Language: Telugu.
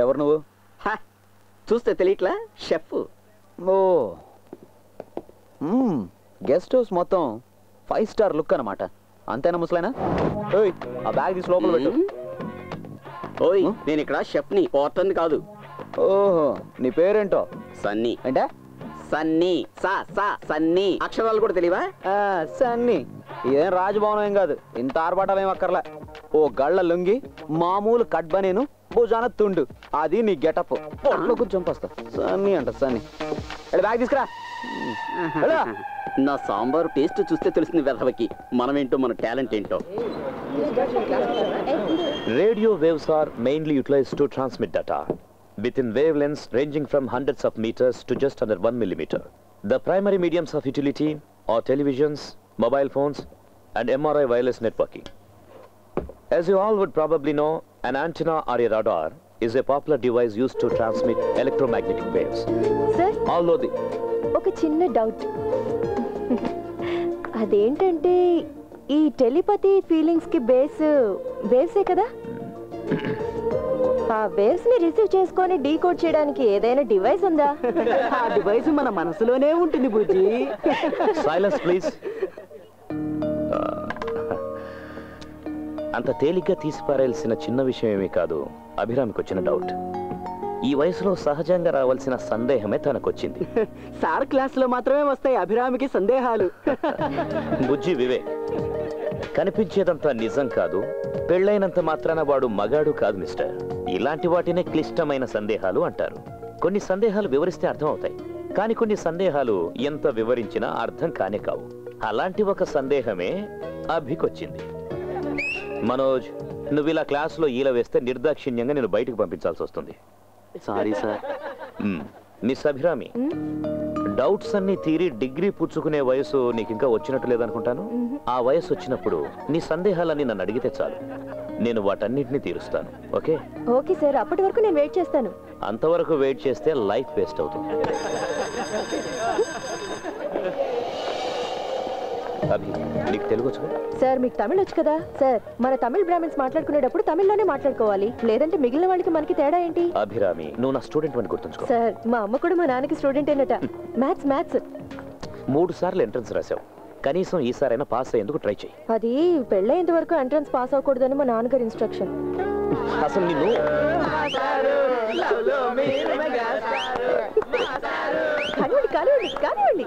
ఎవరు నువ్వు? చూస్తే తెలియట్లా, షెఫ్. ఓ, గెస్ట్ హౌస్ మొత్తం 5 స్టార్ లుక్ అన్నమాట. అంతేనా ముసలైనా? ఓయ్, ఆ బ్యాగ్ తీసి లోపల పెట్టు. ఓయ్, నేను ఇక్కడ షెఫ్ని, పోర్టర్ని కాదు. ఓహో, నీ పేరేంటో? సన్నీ. అంటే సన్నీ, సన్నీ. అక్షరాలు కూడా తెలియవా? సన్నీ. ఇదేం రాజభవనం ఏం కాదు, ఇంత ఆర్భాటాలు ఏం అక్కర్లే. ఓ గళ్ళ లుంగి, మామూలు కట్ బనీను, భుజాన తుండు, అది నీ గెటప్. పొట్లో కూర్చొని చంపేస్తా. సన్నీ అంట సన్నీ. బ్యాగ్ తీసుకురా. నా సాంబారు టేస్ట్ చూస్తే తెలిసింది వెధవకి మనమేంటో, మన టాలెంట్ ఏంటో. Radio waves are mainly utilized to transmit data within wavelengths ranging from hundreds of meters to just under 1 millimeter. The primary mediums of utility are televisions, mobile phones, and MRI wireless networking. As you all would probably know, an antenna or a radar is a popular device used to transmit electromagnetic waves. Sir? Although the... ఒక చిన్న డౌట్. అదేంటంటే ఈ టెలిపతి ఫీలింగ్స్ కి బేస్ వేవ్సే కదా? ఆ వేవ్స్ ని రిసీవ్ చేసుకొని డీకోడ్ చేయడానికి ఏదైనా డివైస్ ఉందా? ఆ డివైస్ మన మనసులోనే ఉంటుంది బుజ్జి. Silence please. అంత తేలిగ్గా తీసిపారేయాల్సిన చిన్న విషయం ఏమీ కాదు అభిరామికి వచ్చిన డౌట్. ఈ వయసులో సహజంగా రావాల్సిన సందేహమే తనకొచ్చింది. సార్ క్లాస్ లో మాత్రమే వస్తాయి అభిరామికి సందేహాలు. బుజ్జి వివేక్, కనిపించేదంతా నిజం కాదు, పెళ్ళైనంత మాత్రాన వాడు మగాడు కాదు మిస్టర్. ఇలాంటి వాటినే క్లిష్టమైన సందేహాలు అంటారు. కొన్ని సందేహాలు వివరిస్తే అర్థం అవుతాయి, కానీ కొన్ని సందేహాలు ఎంత వివరించినా అర్థం కానే కావు. అలాంటి ఒక సందేహమే అభికొచ్చింది. మనోజ్, నువ్వు ఇలా క్లాసులో ఈల వేస్తే నిర్దాక్షిణ్యంగా నేను బయటకు పంపించాల్సి వస్తుంది. Sorry sir. Miss Abhirami, doubts అన్ని తీరి డిగ్రీ పుచ్చుకునే వయసు నీకు ఇంకా వచ్చినట్టు లేదనుకుంటాను. ఆ వయసు వచ్చినప్పుడు నీ సందేహాలన్నీ నన్ను అడిగితే చాలు, నేను వాటన్నిటిని తీరుస్తాను. ఓకే? ఓకే సార్, అప్పటి వరకు నేను వెయిట్ చేస్తాను. అంతవరకు వెయిట్ చేస్తే లైఫ్ వేస్ట్ అవుతుంది. అభి, నీకు తెలుగు వచ్చు కదా? సార్ మీకు తమిళ్ వచ్చు కదా? సార్ మన తమిళ్ బ్రాహ్మిన్స్ మాట్లాడుకునేటప్పుడు తమిళ్లోనే మాట్లాడుకోవాలి, లేదంటే మిగిలిన వాళ్ళకి మనకి తేడా ఏంటి? అభిరామి, నువ్వు నా స్టూడెంట్ అని గుర్తుంచుకో. సార్ మా అమ్మ కూడా మా నాన్నకి స్టూడెంట్ ఏనట. మ్యాథ్స్ 3 సార్లు ఎంట్రన్స్ రాసావు, కనీసం ఈసారైనా పాస్ అయ్యేందుకు ట్రై చేయి. అది పెళ్ళయ్యేంత వరకు ఎంట్రన్స్ పాస్ అవ్వకూడదని మా నాన్నగారి ఇన్స్ట్రక్షన్. అసలు నిన్ను కానివ్వండి.